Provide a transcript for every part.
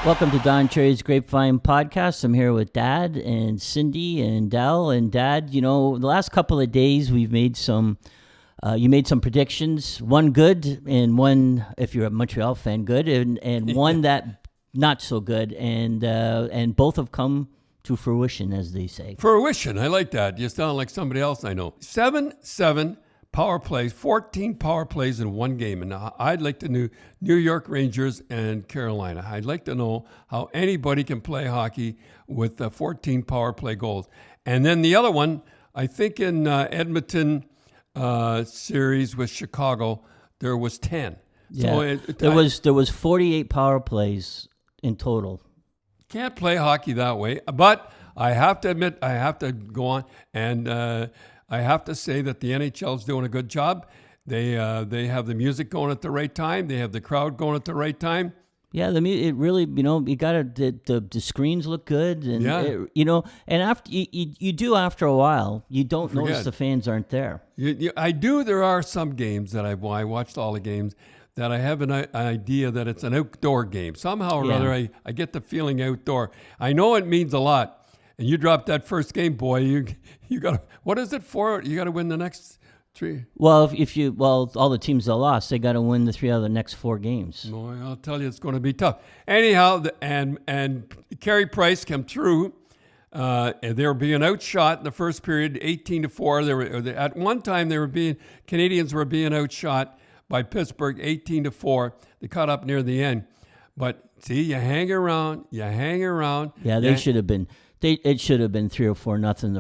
Welcome to Don Cherry's Grapevine podcast. I'm here with Dad and Cindy and Del. And Dad, the last couple of days we've made some, you made some predictions. One good and one, if you're a Montreal fan, good, and one that not so good. And both have come to fruition, as they say. Fruition, I like that. You sound like somebody else I know. 7 power plays, 14 power plays in one game. And I'd like to know New York Rangers and Carolina. I'd like to know how anybody can play hockey with 14 power play goals. And then the other one, I think in Edmonton series with Chicago, there was 10. Yeah, so there was 48 power plays in total. Can't play hockey that way. But I have to admit, I have to go on and I have to say that the NHL is doing a good job. They have the music going at the right time. They have the crowd going at the right time. Yeah, it really, you got the screens look good, and and after you do after a while, you don't notice the fans aren't there. I do. There are some games that I watched all the games that I have an idea that it's an outdoor game. Somehow or other, I get the feeling outdoor. I know it means a lot. And you dropped that first game, boy. You got to, what is it for? You got to win the next 3. Well, all the teams that lost, they got to win the 3 out of the next 4 games. Boy, I'll tell you, it's going to be tough. Anyhow, and Carey Price came through. And they were being outshot in the first period, 18-4. At one time, Canadians were being outshot by Pittsburgh, 18-4. They caught up near the end, but see, you hang around. Yeah, they should have been. It should have been 3 or 4-0 the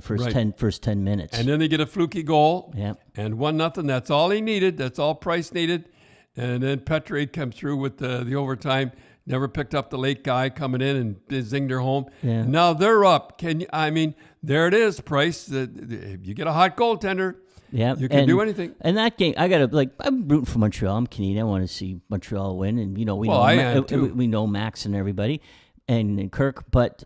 first 10 minutes. And then they get a fluky goal. Yeah. And 1-0. That's all he needed. That's all Price needed. And then Petrie come through with the overtime. Never picked up the late guy coming in and zinged her home. Yeah. Now they're up. There it is, Price. You get a hot goaltender. Yeah, you can do anything. And that game, I'm rooting for Montreal. I'm Canadian. I want to see Montreal win, and we know Max and everybody, and Kirk. But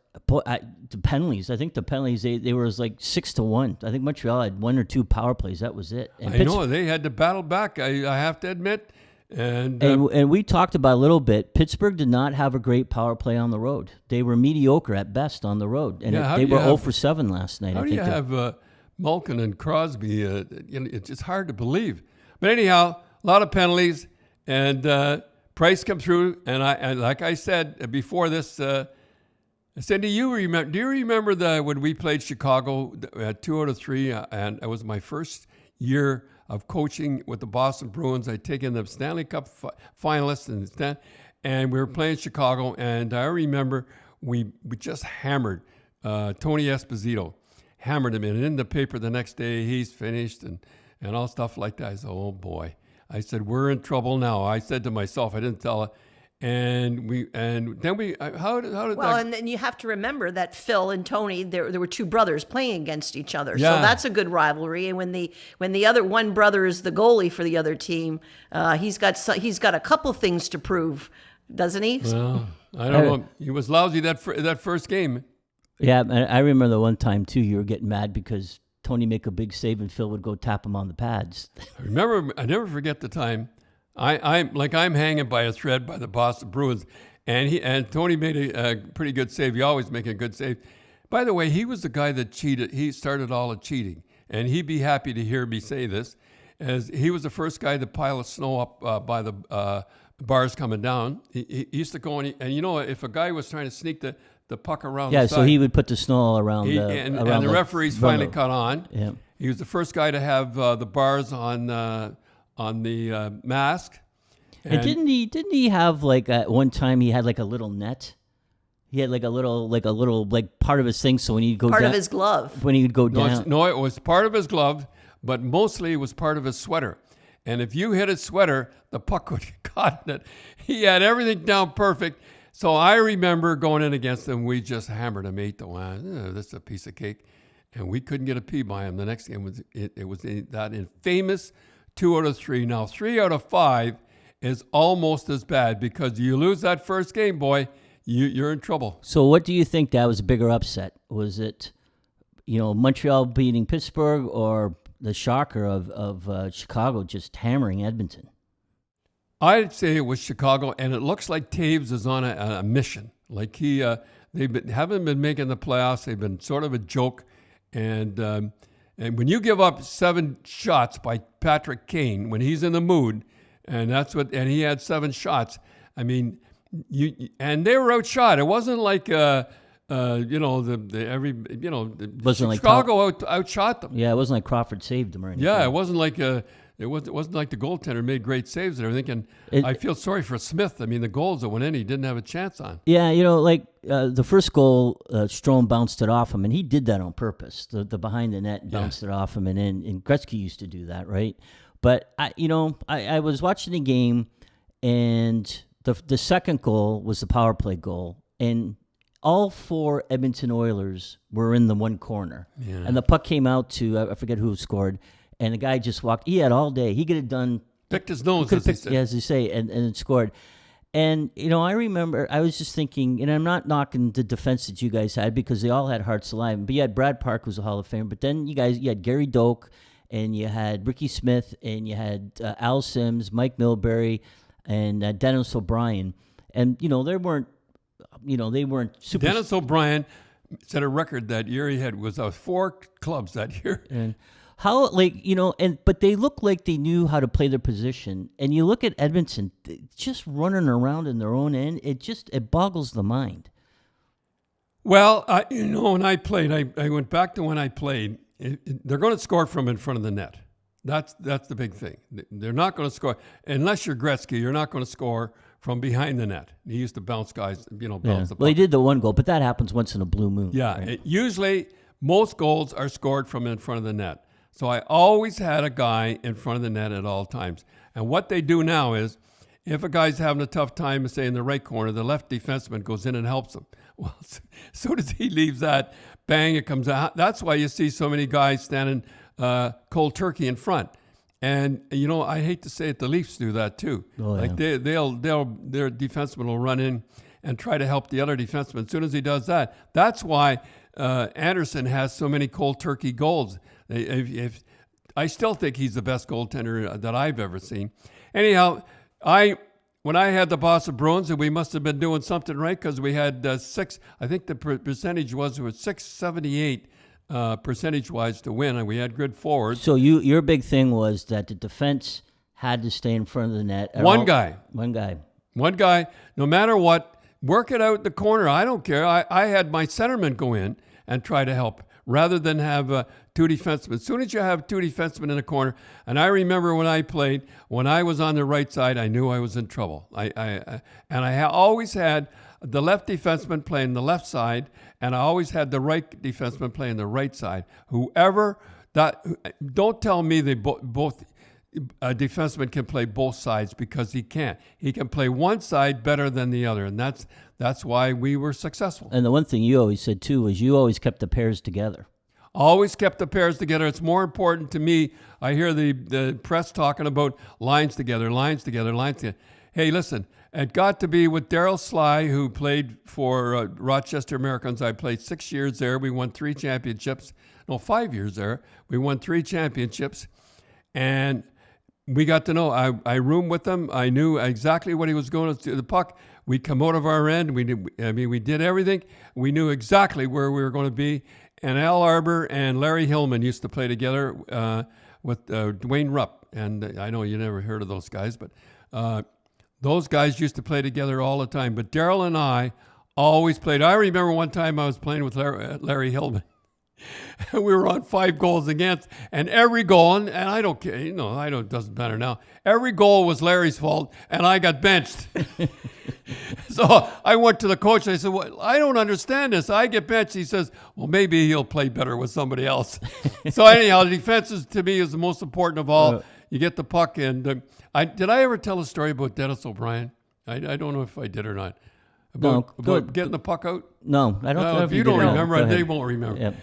the penalties, I think the penalties they were like 6-1. I think Montreal had 1 or 2 power plays. That was it. And I know they had to battle back. I have to admit. And we talked about a little bit. Pittsburgh did not have a great power play on the road. They were mediocre at best on the road, and they were 0 for 7 last night. How do you have Malkin and Crosby? It's just hard to believe. But anyhow, a lot of penalties, and Price come through. And like I said before this, Cindy, do you remember when we played Chicago at 2 out of 3, and it was my first year of coaching with the Boston Bruins. I'd taken the Stanley Cup finalists and we were playing Chicago, and I remember we just hammered Tony Esposito, hammered him, and in the paper the next day he's finished and all stuff like that. I said, oh boy. I said, we're in trouble now. I said to myself, I didn't tell her. And then how did that? Well, and then you have to remember that Phil and Tony, there were 2 brothers playing against each other, yeah. So that's a good rivalry. And when the other one brother is the goalie for the other team, he's got a couple things to prove, doesn't he? Well, I don't know. He was lousy that first game. Yeah, I remember the one time too. You were getting mad because Tony make a big save and Phil would go tap him on the pads. I never forget the time. I'm hanging by a thread by the Boston Bruins, and Tony made a pretty good save. He always make a good save. By the way, he was the guy that cheated. He started all the cheating, and he'd be happy to hear me say this, as he was the first guy to pile of snow up by the bars coming down. He used to go and if a guy was trying to sneak the puck around the side, so he would put the snow all around and the referees finally caught on. Yeah. He was the first guy to have the bars on the mask. And didn't he have at one time he had a little net? He had a little part of his thing. So when he'd go part down, of his glove. When he'd go down. No, it was part of his glove, but mostly it was part of his sweater. And if you hit his sweater, the puck would get caught in it. He had everything down perfect. So I remember going in against him. We just hammered him 8-1. This is a piece of cake. And we couldn't get a P by him. The next game was that infamous 2 out of 3. Now 3 out of 5 is almost as bad, because you lose that first game, boy, you're in trouble. So what do you think that was a bigger upset? Was it, Montreal beating Pittsburgh, or the shocker of Chicago just hammering Edmonton? I'd say it was Chicago, and it looks like Taves is on a mission. Like haven't been making the playoffs. They've been sort of a joke, and when you give up 7 shots by Patrick Kane when he's in the mood, and he had 7 shots. I mean, and they were outshot. It wasn't like Chicago outshot them. Yeah, it wasn't like Crawford saved them or anything. Yeah, it wasn't like it wasn't like the goaltender made great saves and everything. And I feel sorry for Smith. I mean, the goals that went in, he didn't have a chance on. Yeah, the first goal, Strome bounced it off him, and he did that on purpose. The behind the net bounced it off him, and Gretzky used to do that, right? But I was watching the game, and the second goal was the power play goal, and all 4 Edmonton Oilers were in the one corner, and the puck came out to I forget who scored. And the guy just walked. He had all day. He could have done. Picked his nose, as they say, and scored. And, I remember, I was just thinking, and I'm not knocking the defense that you guys had because they all had hearts alive. But you had Brad Park, who's a Hall of Famer. But then you had Gary Doak, and you had Ricky Smith, and you had Al Sims, Mike Milbury, and Dennis O'Brien. And, they weren't super. Dennis O'Brien set a record that year. He had 4 clubs that year. And how, but they look like they knew how to play their position. And you look at Edmonton, just running around in their own end, it boggles the mind. Well, when I played, I went back to when I played. They're going to score from in front of the net. That's the big thing. They're not going to score. Unless you're Gretzky, you're not going to score from behind the net. He used to bounce guys, bounce the puck. Well, he did the one goal, but that happens once in a blue moon. Yeah, right? Usually most goals are scored from in front of the net. So I always had a guy in front of the net at all times. And what they do now is, if a guy's having a tough time, say in the right corner, the left defenseman goes in and helps him. Well, as soon as he leaves that, bang, it comes out. That's why you see so many guys standing cold turkey in front. And I hate to say it, the Leafs do that too. Oh, yeah. Like their defenseman will run in and try to help the other defenseman. As soon as he does that, that's why Anderson has so many cold turkey goals. I still think he's the best goaltender that I've ever seen. Anyhow, when I had the Boston Bruins, and we must have been doing something right because we had 6. I think the percentage was 678 percentage-wise to win, and we had good forwards. So your big thing was that the defense had to stay in front of the net. One guy, no matter what, work it out the corner. I don't care. I had my centerman go in and try to help, rather than have 2 defensemen. As soon as you have 2 defensemen in the corner, and I remember when I played, when I was on the right side, I knew I was in trouble. I always had the left defenseman playing the left side, and I always had the right defenseman playing the right side. Don't tell me they both a defenseman can play both sides, because he can't. He can play one side better than the other, and that's why we were successful. And the one thing you always said too was you always kept the pairs together. Always kept the pairs together. It's more important to me. I hear the press talking about lines together. Hey, listen, it got to be with Darryl Sly, who played for Rochester Americans. I played 6 years there. We won 3 championships. No, 5 years there. We won 3 championships. And we got to know. I roomed with him. I knew exactly what he was going to do. The puck, we'd come out of our end. We did everything. We knew exactly where we were going to be. And Al Arbor and Larry Hillman used to play together with Dwayne Rupp. And I know you never heard of those guys, but those guys used to play together all the time. But Darryl and I always played. I remember one time I was playing with Larry Hillman. We were on 5 goals against, and every goal, and I don't care, it doesn't matter now. Every goal was Larry's fault, and I got benched. So I went to the coach, and I said, well, I don't understand this. I get benched. He says, well, maybe he'll play better with somebody else. So anyhow, the defense to me is the most important of all. You get the puck, and did I ever tell a story about Dennis O'Brien? I don't know if I did or not. About getting the puck out? No, I don't know if you don't remember, they won't remember. Yep.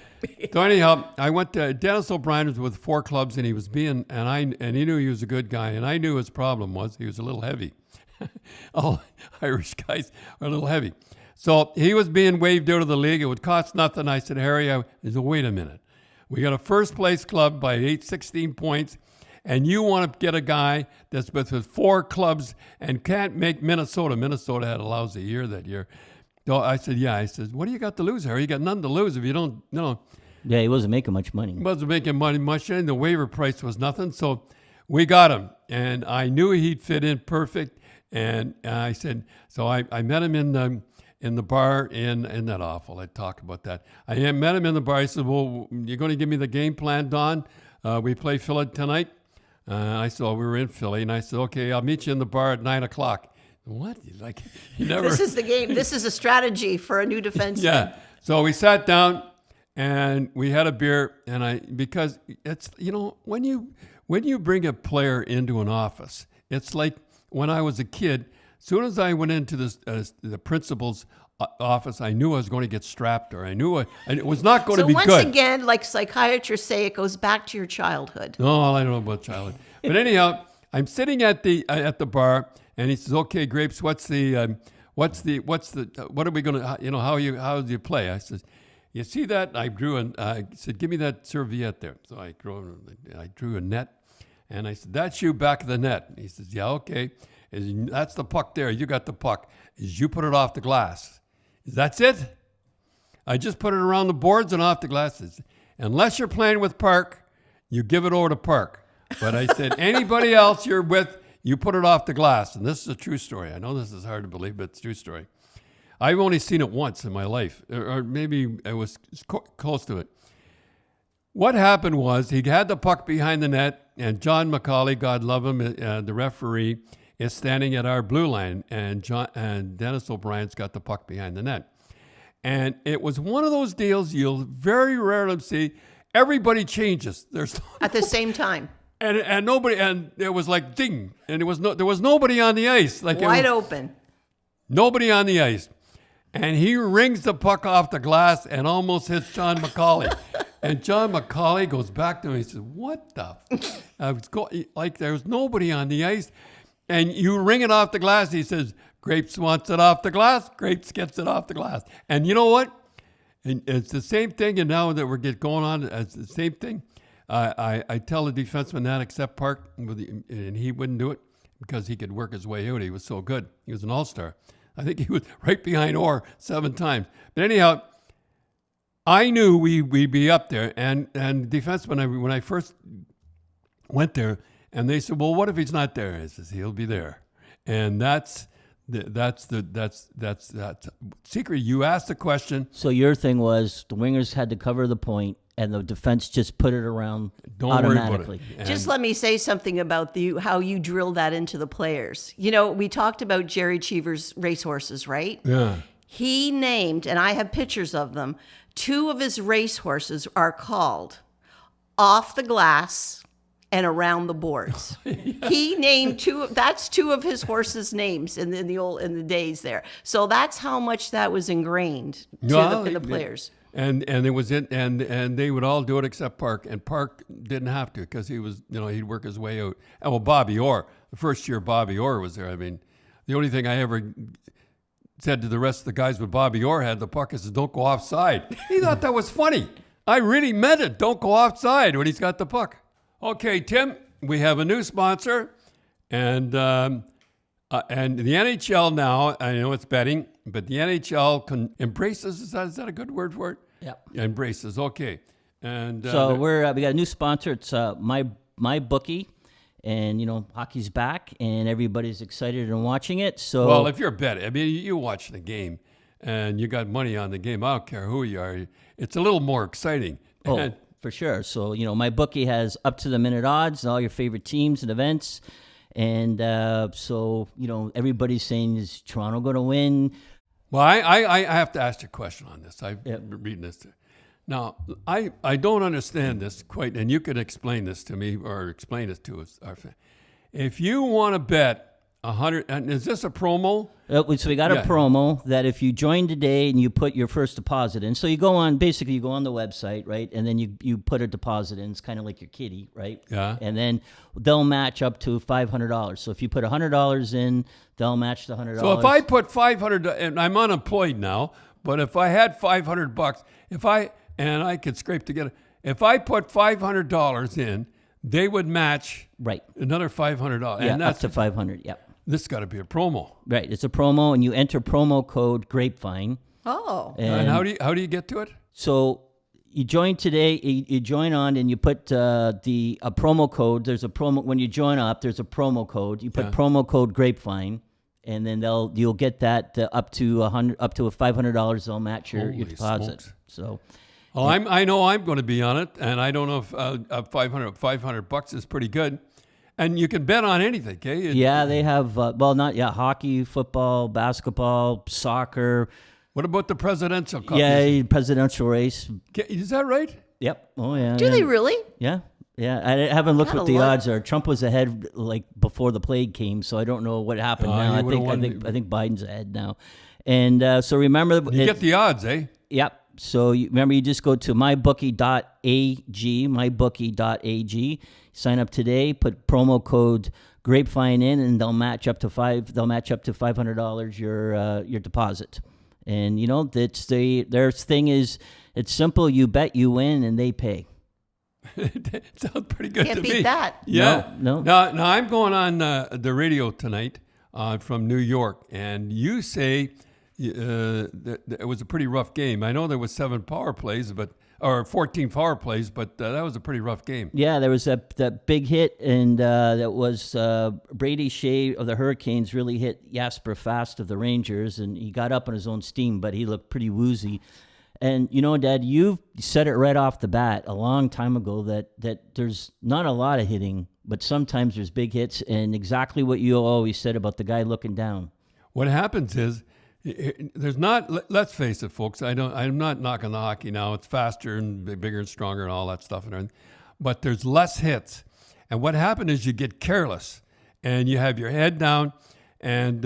So anyhow, I went to Dennis O'Brien was with 4 clubs, and he was and he knew he was a good guy, and I knew his problem was he was a little heavy. All Irish guys are a little heavy. So he was being waved out of the league. It would cost nothing. I said, Harry, I said, wait a minute. We got a first place club by 16 points, and you want to get a guy that's with 4 clubs and can't make Minnesota. Minnesota had a lousy year that year. No, I said, yeah. I said, what do you got to lose, Harry? You got nothing to lose if you don't, Yeah, he wasn't making much money. Wasn't making money much, and the waiver price was nothing. So we got him, and I knew he'd fit in perfect. And I said, so I met him in the bar. Isn't that awful? I talk about that. I met him in the bar. I said, well, you're going to give me the game plan, Don? We play Philly tonight. I said, we were in Philly, and I said, okay, I'll meet you in the bar at 9:00. What? Like, you never. This is the game. This is a strategy for a new defenseman. Yeah. So we sat down and we had a beer, and because it's, when you bring a player into an office, it's like when I was a kid. As soon as I went into the principal's office, I knew I was going to get strapped, or I knew it was not going to be good. So once again, like psychiatrists say, it goes back to your childhood. No, I don't know about childhood. But anyhow, I'm sitting at the bar, and he says, "Okay, Grapes, what are we going to, how do you play?" I says, "You see that?" I drew I said, "Give me that serviette there." So I drew a net, and I said, "That's you back of the net." And he says, "Yeah, okay. That's the puck there. You got the puck. You put it off the glass." That's it? I just put it around the boards and off the glasses. Unless you're playing with Park, you give it over to Park. But I said, anybody else you're with, you put it off the glass. And this is a true story. I know this is hard to believe, but it's a true story. I've only seen it once in my life, or maybe I was close to it. What happened was he had the puck behind the net, and John McCauley, God love him, the referee, is standing at our blue line, and Dennis O'Brien's got the puck behind the net. And it was one of those deals you'll very rarely see. Everybody changes. There's at the same time. And nobody, and it was like ding, and there was nobody on the ice, like wide open. Nobody on the ice, and he rings the puck off the glass and almost hits John McCauley. And John McCauley goes back to him. He says, "What the?" Like there was nobody on the ice. And you ring it off the glass. He says, "Grapes wants it off the glass. Grapes gets it off the glass." And you know what? And it's the same thing. And now that we're going on, it's the same thing. I tell the defenseman that, except Park, and he wouldn't do it because he could work his way out. He was so good. He was an all-star. I think he was right behind Orr 7 times. But anyhow, I knew we'd be up there. And defenseman, when I first went there, and they said, "Well, what if he's not there?" I says, "He'll be there." And that's secret. You asked the question. So your thing was the wingers had to cover the point, and the defense just put it around Don't automatically. worry about it. Just let me say something about how you drill that into the players. We talked about Jerry Cheever's racehorses, right? Yeah. He named, and I have pictures of them, 2 of his racehorses are called Off the Glass and Around the Boards. He named 2. That's 2 of his horses' names in the days there. So that's how much that was ingrained in the players. And it was and they would all do it except Park, and Park didn't have to because he was he'd work his way out. And well, Bobby Orr, the first year Bobby Orr was there. I mean, the only thing I ever said to the rest of the guys when Bobby Orr had the puck is, "Don't go offside." He thought that was funny. I really meant it. Don't go offside when he's got the puck. Okay, Tim, we have a new sponsor, and the NHL now, I know it's betting, but the NHL embraces, is that a good word for it? Yeah. Embraces, okay. And So we got a new sponsor. It's MyBookie, and hockey's back, and everybody's excited and watching it. So well, if you're betting, I mean, you watch the game, and you got money on the game. I don't care who you are. It's a little more exciting. Oh, for sure. So, MyBookie has up-to-the-minute odds, all your favorite teams and events. And so, everybody's saying, is Toronto going to win? Well, I have to ask you a question on this. I've been reading this. Now, I don't understand this quite, and you could explain this to me or explain this to us. If you want to bet 100, and is this a promo? So we got a promo that if you join today and you put your first deposit in, so you go on the website, right? And then you put a deposit in. It's kind of like your kitty, right? Yeah. And then they'll match up to $500. So if you put $100 in, they'll match the $100. So if I put $500, and I'm unemployed now, but if I had $500, and I could scrape together, if I put $500 in, they would match right another $500. Yeah, and that's up to $500. Yep. this has got to be a promo. Right. It's a promo, and you enter promo code Grapevine. Oh. And how do you get to it? So you join today. You join on, and you put a promo code. There's a promo when you join up. There's a promo code. You put promo code Grapevine, and then you'll get that up to $500. They'll match your deposit. Smokes. So. Well, I know I'm going to be on it, and I don't know if $500 is pretty good. And you can bet on anything, okay? Yeah, they have, hockey, football, basketball, soccer. What about the presidential cup? Yeah, presidential race. Is that right? Yep. Oh, yeah. Do they really? Yeah. Yeah. I haven't looked what the look. odds are. Trump was ahead like before the plague came, so I don't know what happened now. I think Biden's ahead now. And so remember... You get the odds, eh? Yep. So remember, you just go to mybookie.ag, sign up today, put promo code Grapevine in, and they'll match up to $500 your deposit. And you know their thing is it's simple. You bet, you win, and they pay. It sounds pretty good Can't to beat me. that. Yeah. No. Now I'm going on the radio tonight from New York, and you say it was a pretty rough game. I know there was 14 power plays, but that was a pretty rough game. Yeah, there was that big hit, and that was Brady Shea of the Hurricanes really hit Jasper Fast of the Rangers, and he got up on his own steam, but he looked pretty woozy. And, you know, Dad, you said it right off the bat a long time ago that there's not a lot of hitting, but sometimes there's big hits, and exactly what you always said about the guy looking down. What happens is, there's not. Let's face it, folks. I'm not knocking the hockey now. It's faster and bigger and stronger and all that stuff and everything. But there's less hits, and what happened is you get careless and you have your head down, and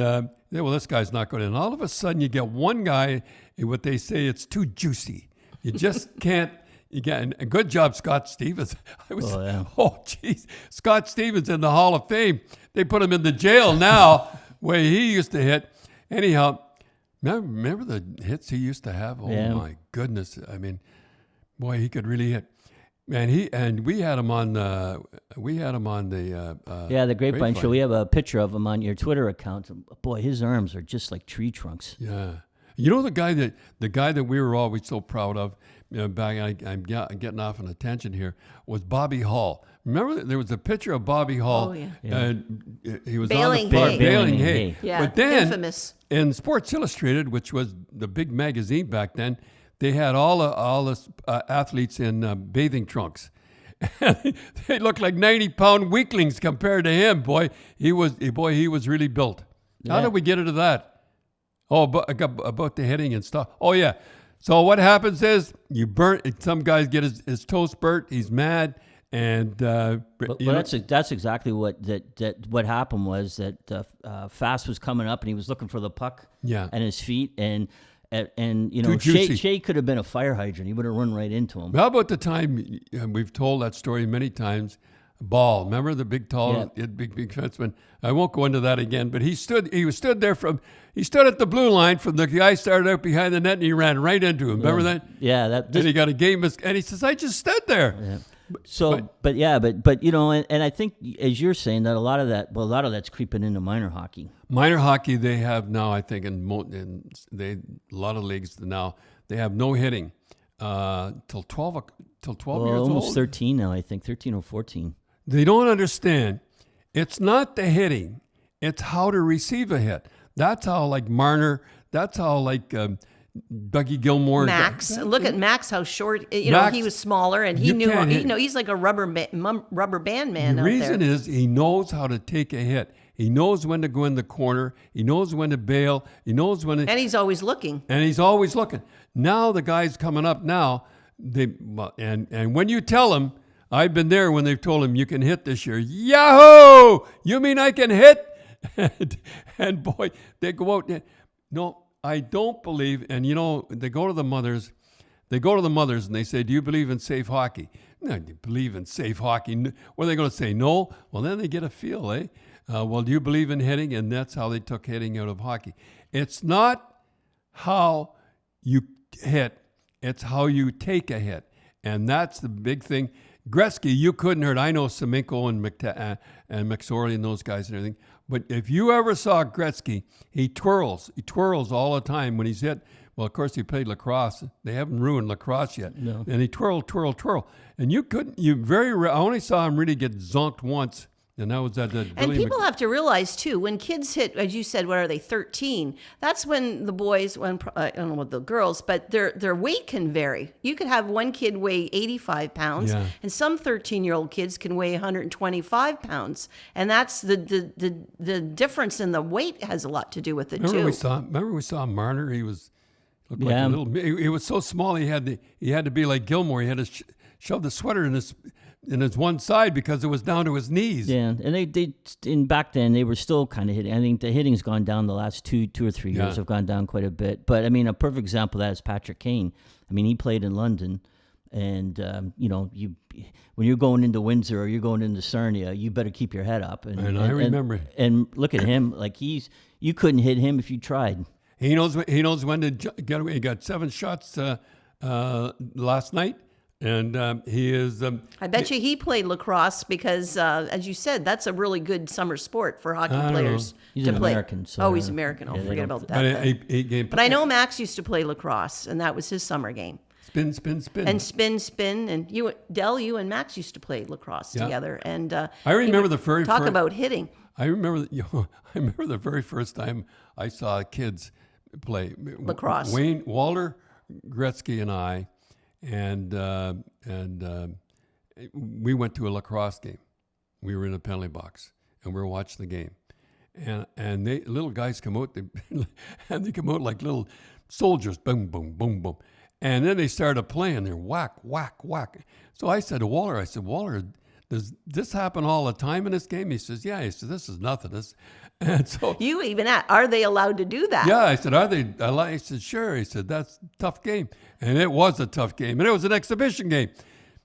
this guy's not going in. All of a sudden, you get one guy. What they say, it's too juicy. You just can't. A good job, Scott Stevens. Scott Stevens in the Hall of Fame. They put him in the jail now, where he used to hit. Anyhow. Remember the hits he used to have? My goodness! I mean, boy, he could really hit. And we had him on the the Grapevine show. We have a picture of him on your Twitter account. Boy, his arms are just like tree trunks. Yeah, you know the guy that we were always so proud of. I'm getting off on a tangent here. Was Bobby Hall? Remember there was a picture of Bobby Hall. Oh yeah. He was baling on the hay. baling hay. Yeah, but then infamous. In Sports Illustrated, which was the big magazine back then, they had all the athletes in bathing trunks. They looked like 90-pound weaklings compared to him. Boy, he was really built. Yeah. How did we get into that? Oh, about the hitting and stuff. Oh yeah. So what happens is some guys get his toast burnt. He's mad. And that's exactly what happened was that Fast was coming up and he was looking for the puck and his feet and you know Shea could have been a fire hydrant. He would have run right into him. How about the time we've told that story many times? Ball, remember the big tall big fenceman? I won't go into that again. But he stood at the blue line from the guy started out behind the net and he ran right into him. Remember that? Yeah, and he got a game and he says, "I just stood there." Yeah. But you know, and I think as you're saying that a lot of that's creeping into minor hockey. Minor hockey, they have now, I think, a lot of leagues now they have no hitting till 12 years old. Almost 13 now, I think 13 or 14. They don't understand. It's not the hitting; it's how to receive a hit. That's how like Marner. That's how like. Dougie Gilmore. Max. Look at Max, how short, he was smaller and he knew, he's like a rubber band man The out there. reason is he knows how to take a hit. He knows when to go in the corner. He knows when to bail. He knows when to... And he's always looking. Now the guys coming up now, and when you tell them, I've been there when they've told him you can hit this year. Yahoo! You mean I can hit? and boy, they go out there. No, I don't believe, and you know, they go to the mothers and they say, "Do you believe in safe hockey?" No, do you believe in safe hockey? What are they going to say? No? Well, then they get a feel, eh? Well, do you believe in hitting? And that's how they took hitting out of hockey. It's not how you hit, it's how you take a hit. And that's the big thing. Gretzky, you couldn't hurt. I know Semenko and McSorley and those guys and everything. But if you ever saw Gretzky, he twirls. He twirls all the time when he's hit. Well, of course, he played lacrosse. They haven't ruined lacrosse yet. No. And he twirl. And I only saw him really get zonked once. And that was at the And people have to realize, too, when kids hit, as you said, what are they, 13? That's when the boys, I don't know what the girls, but their weight can vary. You could have one kid weigh 85 pounds, and some 13-year-old kids can weigh 125 pounds. And that's the difference in the weight has a lot to do with it, too. Remember we saw Marner? He looked like a little. He was so small. He had to be like Gilmore. He had to shove the sweater in his one side because it was down to his knees. Yeah, and they back then they were still kind of hitting. I think the hitting's gone down the last two or 3 years. Have gone down quite a bit. But I mean, a perfect example of that is Patrick Kane. I mean, he played in London, and when you're going into Windsor or you're going into Sarnia, you better keep your head up. And I remember. And look at him, like you couldn't hit him if you tried. He knows when to get away. He got 7 shots last night. And he is. I bet you he played lacrosse because, as you said, that's a really good summer sport for hockey players He's to an play. American. So he's American. I'll forget about that. But But I know Max used to play lacrosse, and that was his summer game. Spin. And spin. And you and Max used to play lacrosse together. And I remember the very talk about hitting. I remember the very first time I saw kids play lacrosse. Walter Gretzky and I. And we went to a lacrosse game. We were in a penalty box, and we were watching the game. And they little guys come out, and they come out like little soldiers, boom, boom, boom, boom. And then they started playing. They're whack, whack, whack. So I said to Walter, Walter, does this happen all the time in this game? He says, yeah. He says, this is nothing. And so you even are they allowed to do that? Yeah, I said, are they? He said, sure. He said, that's a tough game, and it was a tough game, and it was an exhibition game.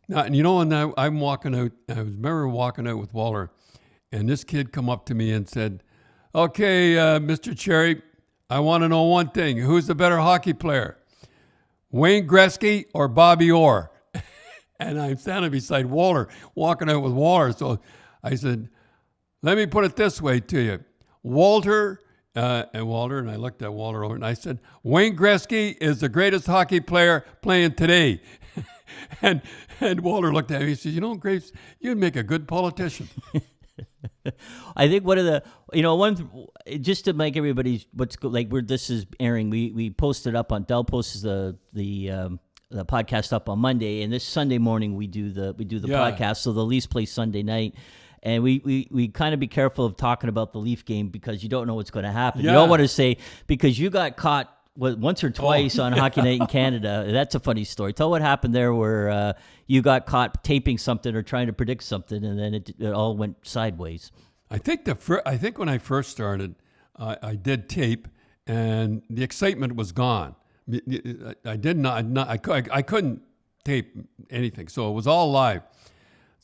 Now, and and I'm walking out. I remember walking out with Waller, and this kid come up to me and said, "Okay, Mr. Cherry, I want to know one thing: who's the better hockey player, Wayne Gretzky or Bobby Orr?" And I'm standing beside Waller, walking out with Waller. So I said, "Let me put it this way to you." Walter, and I looked at Walter over and I said, Wayne Gretzky is the greatest hockey player playing today. and Walter looked at me and said, Graves, you'd make a good politician. I think one of the, just to make everybody's, where this is airing, we posted up on, Dell posts the podcast up on Monday, and this Sunday morning we do the podcast, so the Leafs play Sunday night. And we kind of be careful of talking about the Leaf game because you don't know what's going to happen. Yeah. You don't want to say, because you got caught once or twice on Hockey Night in Canada. That's a funny story. Tell what happened there where you got caught taping something or trying to predict something, and then it all went sideways. I think when I first started, I did tape, and the excitement was gone. I couldn't tape anything, so it was all live.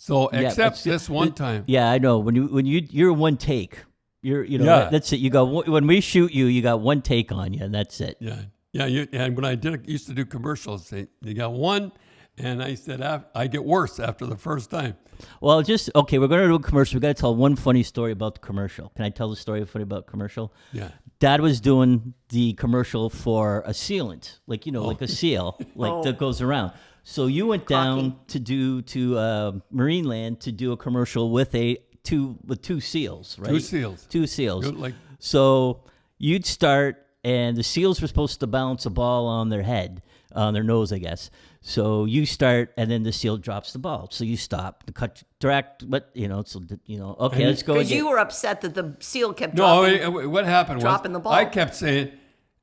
So except this one time. Yeah, I know. When you're one take, that's it. You got when we shoot you, you got one take on you, and that's it. Yeah. And when I used to do commercials, you got one, and I said I get worse after the first time. Well, we're going to do a commercial. We got to tell one funny story about the commercial. Can I tell the story funny about commercial? Yeah. Dad was doing the commercial for a sealant, like a seal, that goes around. So you went down to Marineland to do a commercial with two seals, right? Two seals. So you'd start, and the seals were supposed to bounce a ball on their head, on their nose, I guess. So you start, and then the seal drops the ball. So you stop, the cut direct, but okay, let's go again. Because you were upset that the seal kept dropping. No, what happened dropping the ball. I kept saying,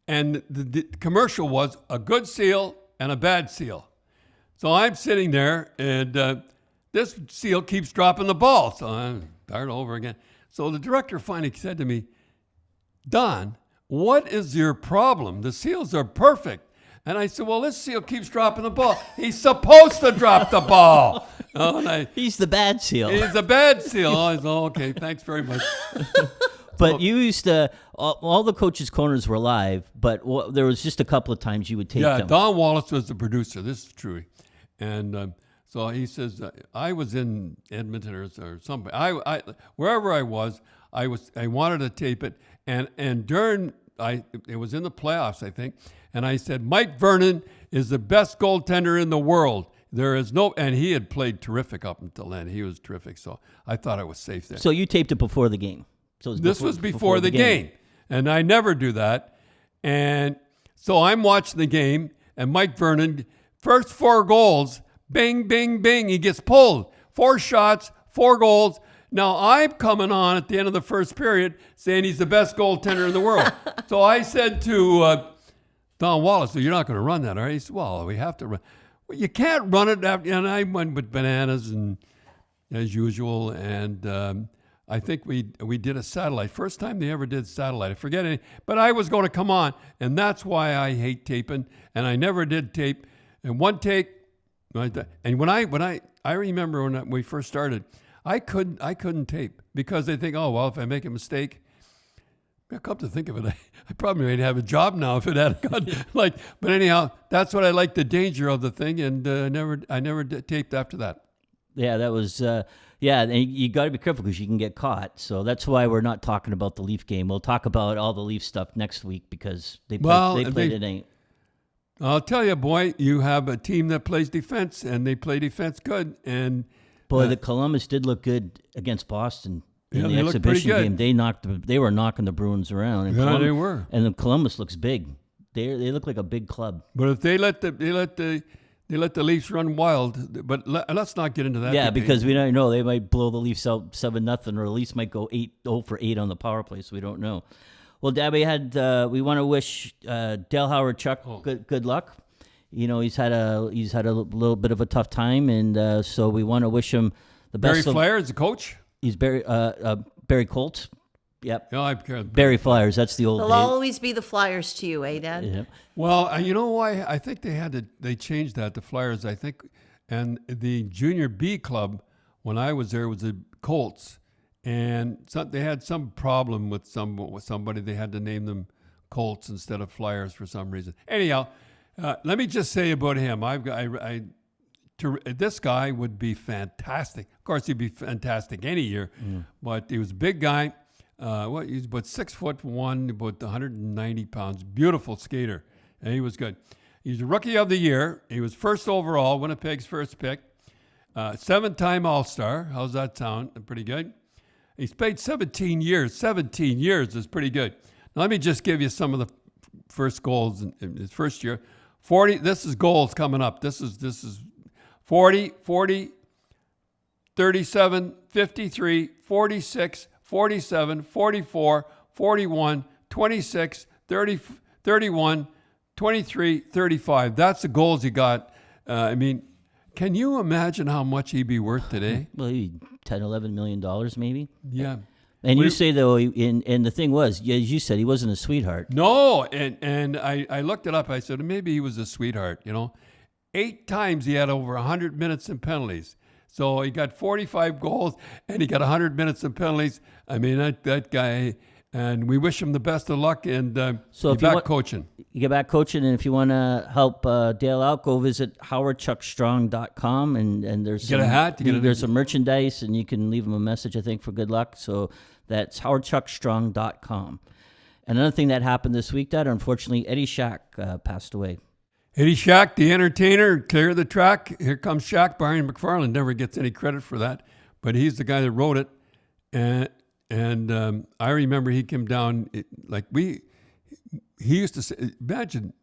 and the commercial was a good seal and a bad seal. So I'm sitting there, and this seal keeps dropping the ball. So I start over again. So the director finally said to me, Don, what is your problem? The seals are perfect. And I said, well, this seal keeps dropping the ball. He's supposed to drop the ball. He's the bad seal. He's the bad seal. I said, okay, thanks very much. But you used to, all the coaches' corners were live, but there was just a couple of times you would take them. Yeah, Don Wallace was the producer. This is true. And So he says, I was in Edmonton or somewhere. I wherever I wanted to tape it, and during it was in the playoffs, I think, and I said, Mike Vernon is the best goaltender in the world. There is no, and he had played terrific up until then. He was terrific, so I thought I was safe there. So you taped it before the game. So this was before the game, and I never do that. And so I'm watching the game, and Mike Vernon, first 4 goals, bing, bing, bing, he gets pulled. 4 shots, 4 goals. Now I'm coming on at the end of the first period saying he's the best goaltender in the world. So I said to Don Wallace, so you're not going to run that, are you? He said, well, we have to run. Well, you can't run it. And I went with bananas and as usual. And I think we did a satellite. First time they ever did satellite. I forget it. But I was going to come on. And that's why I hate taping. And I never did tape. And one take. And when I remember when we first started, I couldn't tape because they think, oh, well, if I make a mistake, come to think of it, I probably might have a job now if it had gone but anyhow, that's what I like, the danger of the thing, and I never taped after that. Yeah, that was and you got to be careful because you can get caught. So that's why we're not talking about the Leaf game. We'll talk about all the Leaf stuff next week because they played it. I'll tell you, boy, you have a team that plays defense, and they play defense good, and boy, the Columbus did look good against Boston. In the they exhibition game, they were knocking the Bruins around. And they were. And the Columbus looks big. They look like a big club. But if they let the Leafs run wild, but let's not get into that. Yeah, because we don't know, they might blow the Leafs out 7-0, or the Leafs might go 8-0 for 8 on the power play. So we don't know. Well, Dad, we want to wish Dale Hawerchuk good luck. You know, he's had a little bit of a tough time, and so we want to wish him the best. Barry Flair is the coach. He's Barry Colt. Yep. No, Barry Flyers. That's the old. They'll always be the Flyers to you, eh, Dad? Yeah. Well, you know why? I think they changed that, the Flyers, I think, and the Junior B club when I was there was the Colts, and they had some problem with somebody. They had to name them Colts instead of Flyers for some reason. Anyhow, let me just say about him. This guy would be fantastic. Of course, he'd be fantastic any year, but he was a big guy. He's about 6'1", about 190 pounds. Beautiful skater, and he was good. He's a rookie of the year. He was first overall, Winnipeg's first pick. 7-time All-Star. How's that sound? Pretty good. He's played 17 years. 17 years is pretty good. Now, let me just give you some of the first goals in his first year. 40. This is goals coming up. This is 40, 37, 53, 46, 47, 44, 41, 26, 30, 31, 23, 35. That's the goals he got. Can you imagine how much he'd be worth today? Well, $10, $11 million maybe. Yeah. And you say, though, and the thing was, as you said, he wasn't a sweetheart. No, and I looked it up. I said, maybe he was a sweetheart, 8 times he had over 100 minutes in penalties. So he got 45 goals, and he got 100 minutes in penalties. I mean, that guy, and we wish him the best of luck, and so if you coaching. You get back coaching, and if you want to help Dale out, go visit HawerchukStrong.com, and there's get a hat. There's some merchandise, and you can leave him a message, I think, for good luck. So that's HawerchukStrong.com. And another thing that happened this week, Dad, unfortunately, Eddie Shack passed away. Eddie Shack, the entertainer, clear the track. Here comes Shack. Brian McFarland never gets any credit for that, but he's the guy that wrote it. And I remember he came down, he used to say, imagine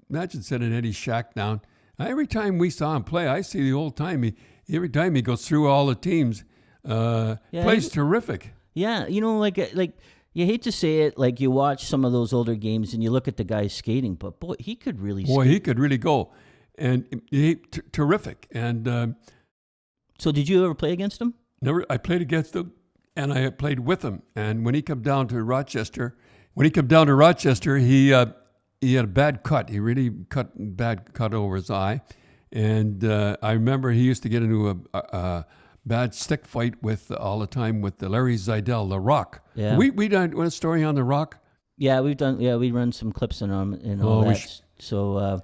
sending Eddie Shack down. Every time we saw him play, I see the old time. Every time he goes through all the teams, plays terrific. Yeah, like you hate to say it, like you watch some of those older games and you look at the guy skating, but boy, he could really skate. Boy, he could really go. And terrific. And so did you ever play against him? Never. I played against him, and I played with him. And when he came down to Rochester, he had a bad cut. He really bad cut over his eye. And I remember he used to get into a bad stick fight all the time with Larry Zeidel, The Rock. Yeah. We done a story on The Rock. Yeah, we run some clips on him and all that. So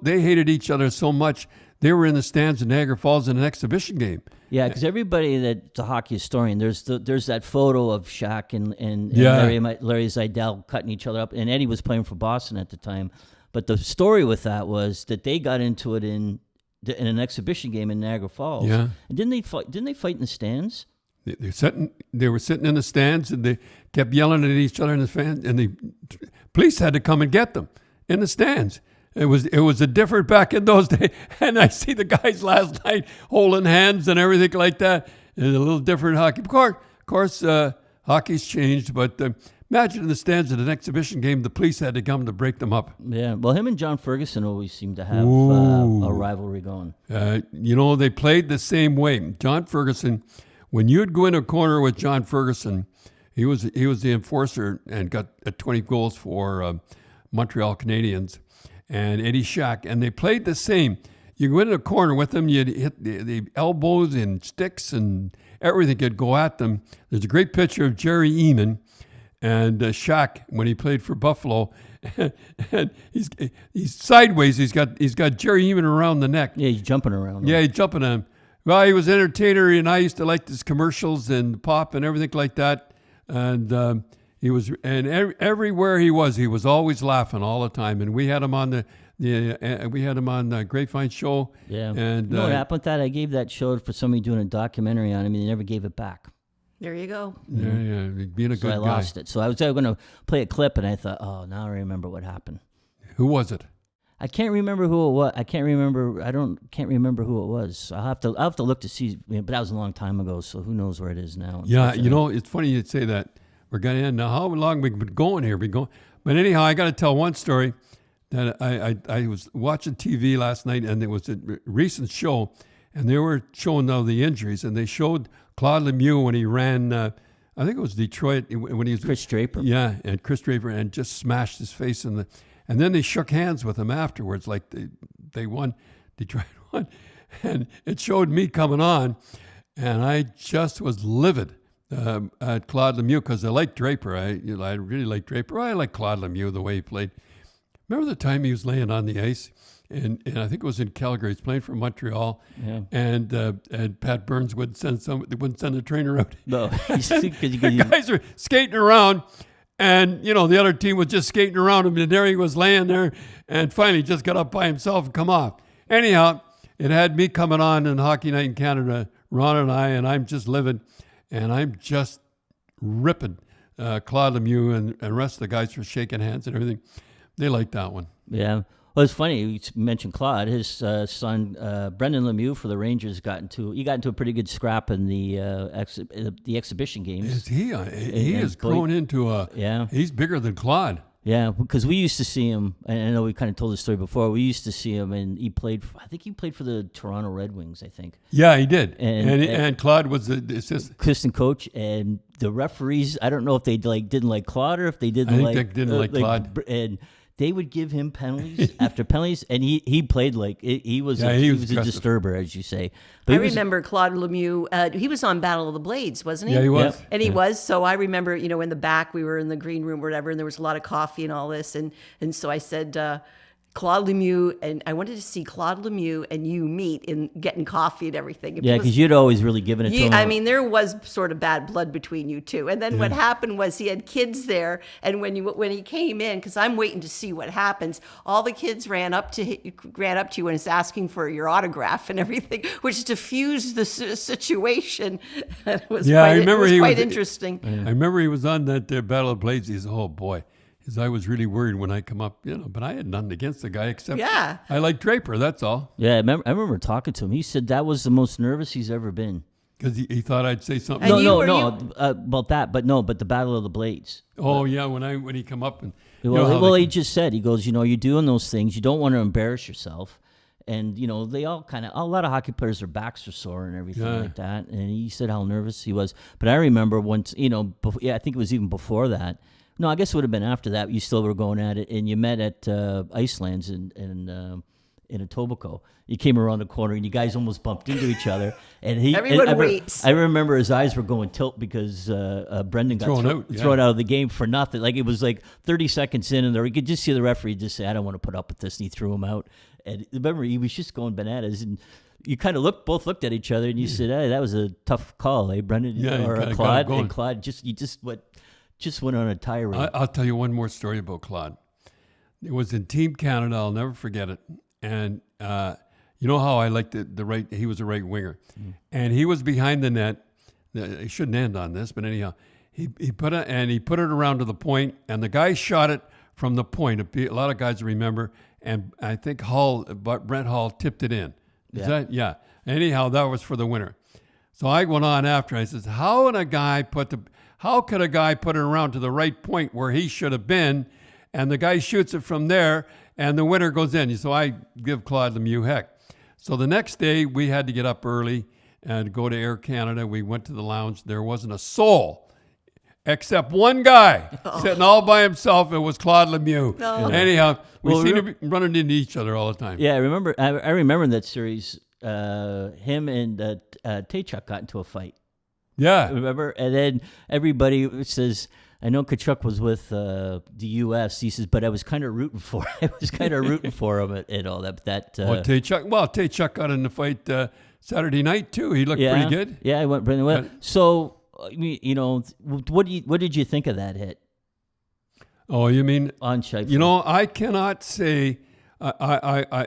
they hated each other so much. They were in the stands in Niagara Falls in an exhibition game. yeah, because everybody that's a hockey historian, there's that photo of Shaq and Yeah. Larry Zeidel cutting each other up, and Eddie was playing for Boston at the time. But the story with that was that they got into it in an exhibition game in Niagara Falls. Yeah. And didn't they fight in the stands? They were sitting in the stands, and they kept yelling at each other in the fans, and the police had to come and get them in the stands. It was a different back in those days, and I see the guys last night holding hands and everything like that. It's a little different hockey. Of course, hockey's changed, but imagine in the stands at an exhibition game, the police had to come to break them up. Yeah. Well, him and John Ferguson always seemed to have a rivalry going. They played the same way. John Ferguson, when you'd go in a corner with John Ferguson, he was the enforcer and got 20 goals for Montreal Canadiens. And Eddie Shack, and they played the same. You go into a corner with them, you'd hit the elbows and sticks and everything could go at them. There's a great picture of Jerry Eamon and Shack when he played for Buffalo, and he's sideways. He's got Jerry Eamon around the neck. Yeah, he's jumping around. Yeah, he's jumping on him. Well, he was an entertainer, and I used to like his commercials and pop and everything like that. And he was, and everywhere he was always laughing all the time. And we had him on the Grapevine show. Yeah. And you know what happened with that? I gave that show for somebody doing a documentary on him, and they never gave it back. There you go. Yeah, being a good guy. So I lost it. So I was going to play a clip, and I thought, oh, now I remember what happened. Who was it? I can't remember who it was. Can't remember who it was. I'll have to look to see. But that was a long time ago. So who knows where it is now? Yeah, it's funny you'd say that. We're going to end now. How long we've been going here? But anyhow, I got to tell one story that I was watching TV last night, and it was a recent show, and they were showing all the injuries, and they showed Claude Lemieux when he ran. I think it was Detroit when he was Chris Draper. Yeah, and Chris Draper, and just smashed his face in the. And then they shook hands with him afterwards, like they won. Detroit won, and it showed me coming on, and I just was livid. At Claude Lemieux, because I like Draper. I really like Draper. I like Claude Lemieux, the way he played. Remember the time he was laying on the ice, and I think it was in Calgary. He's playing for Montreal, Yeah. and Pat Burns wouldn't send a trainer out. No, The guys are skating around, and the other team was just skating around him, and there he was laying there, and finally just got up by himself and come off. Anyhow, it had me coming on in Hockey Night in Canada, Ron and I'm just livid. And I'm just ripping Claude Lemieux and the rest of the guys for shaking hands and everything. They like that one. Yeah. Well, it's funny you mentioned Claude. His son Brendan Lemieux for the Rangers got into a pretty good scrap in the exhibition games. Is he? He has grown into a. Yeah. He's bigger than Claude. Yeah, because we used to see him, and I know we kind of told this story before. We used to see him, and he played for the Toronto Red Wings, I think. Yeah, he did. And Claude was the assistant coach, and the referees. I don't know if they didn't like Claude or if they didn't I think they didn't like Claude. And they would give him penalties after penalties, and he played like he was a disturber, as you say. But I remember Claude Lemieux. He was on Battle of the Blades, wasn't he? Yeah, he was. Yep. And he was. So I remember, in the back, we were in the green room or whatever, and there was a lot of coffee and all this. And so I said, Claude Lemieux, and I wanted to see Claude Lemieux and you meet in getting coffee and everything. Yeah, because you'd always really given it to him. I mean, there was sort of bad blood between you two. And then what happened was he had kids there, and when he came in, because I'm waiting to see what happens, all the kids ran up to you and was asking for your autograph and everything, which diffused the situation. It was quite interesting. I remember he was on that Battle of Blades. He's, oh boy. Because I was really worried when I come up, but I had nothing against the guy except I like Draper, that's all. Yeah, I remember talking to him. He said that was the most nervous he's ever been. Because he thought I'd say something. About that, but the Battle of the Blades. Oh, yeah, when he come up. And he just said, he goes, you're doing those things. You don't want to embarrass yourself. And, they all a lot of hockey players, their backs are sore and everything like that. And he said how nervous he was. But I remember once, I think it was even before that. No, I guess it would have been after that. You still were going at it, and you met at Iceland's in Etobicoke. You came around the corner and you guys almost bumped into each other. And Everyone weeps. I remember his eyes were going tilt because Brendan got thrown out of the game for nothing. Like it was like 30 seconds in, and there you could just see the referee just say, "I don't want to put up with this," and he threw him out. And remember, he was just going bananas. And you kind of both looked at each other, and you said, "Hey, that was a tough call, eh, Brendan?" Or Claude. And Claude just went on a tirade. I'll tell you one more story about Claude. It was in Team Canada. I'll never forget it. And you know how I liked the right. He was a right winger, and he was behind the net. I shouldn't end on this, but anyhow, he put it around to the point, and the guy shot it from the point. A lot of guys remember, and I think Brent Hall tipped it in. Yeah. Anyhow, that was for the winner. So I went on after. I says, how could a guy put it around to the right point where he should have been, and the guy shoots it from there, and the winner goes in? So I give Claude Lemieux heck. So the next day we had to get up early and go to Air Canada. We went to the lounge. There wasn't a soul except one guy sitting all by himself. It was Claude Lemieux. No. Anyhow, we seem to be running into each other all the time. Yeah, I remember in that series, him and Hawerchuk got into a fight. Yeah. Remember? And then everybody says, I know Tkachuk was with the U.S. He says, but I was kind of rooting for him. And all that. Hawerchuk got in the fight Saturday night too. He looked pretty good. Yeah, he went pretty well. So, what did you think of that hit? Oh, you mean on Scheifele? I cannot say. I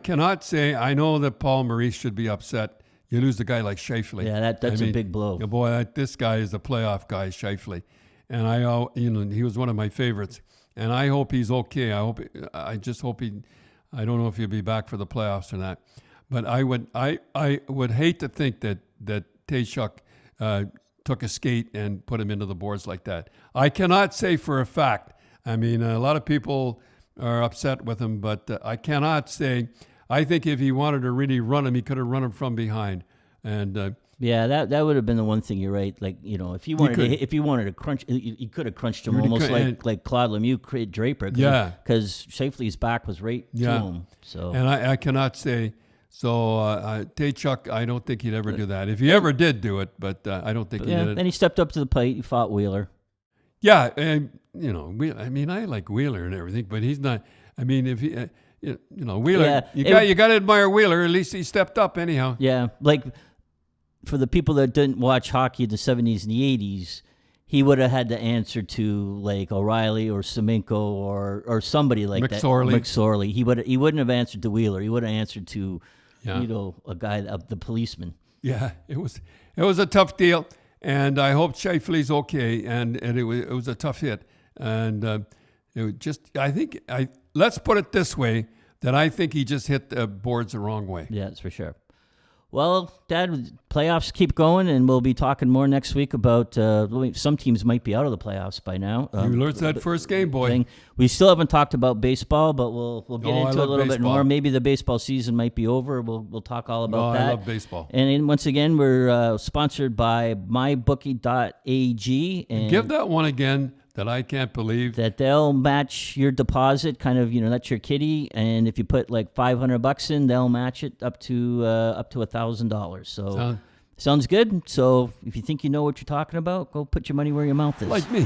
cannot say. I know that Paul Maurice should be upset. You lose a guy like Scheifele. Yeah, that's a big blow. Boy, this guy is a playoff guy, Scheifele. And he was one of my favorites, and I hope he's okay. I just hope he. I don't know if he'll be back for the playoffs or not, but I would hate to think that Hawerchuk took a skate and put him into the boards like that. I cannot say for a fact. I mean, a lot of people are upset with him, but I cannot say. I think if he wanted to really run him, he could have run him from behind, and. Yeah, that would have been the one thing. You're right. Like if you wanted to crunch, you could have crunched him almost like Claude Lemieux Draper. Because Scheifele's back was right to him. So and I cannot say. So Hawerchuk, I don't think he'd ever do that. If he ever did do it, but I don't think he did it. And he stepped up to the plate. He fought Wheeler. Yeah, and I like Wheeler and everything, but he's not. I mean, if he, Wheeler, you got to admire Wheeler. At least he stepped up anyhow. Yeah, like. For the people that didn't watch hockey in the 70s and the 80s, he would have had to answer to like O'Reilly or Semenko or somebody like McSorley. He wouldn't have answered to Wheeler. He would have answered to a guy, the policeman. Yeah, it was a tough deal, and I hope Scheifele's okay. And it was a tough hit, and let's put it this way, that I think he just hit the boards the wrong way. Yeah, that's for sure. Well, Dad, playoffs keep going, and we'll be talking more next week about some teams might be out of the playoffs by now. You learned that first game, boy. We still haven't talked about baseball, but we'll get into a little bit more. Maybe the baseball season might be over. We'll talk all about that. I love baseball. And once again, we're sponsored by MyBookie.ag. And give that one again. That I can't believe. That they'll match your deposit, kind of, that's your kitty, and if you put like $500 in, they'll match it up to $1,000. So sounds good. So if you think you know what you're talking about, go put your money where your mouth is. Like me.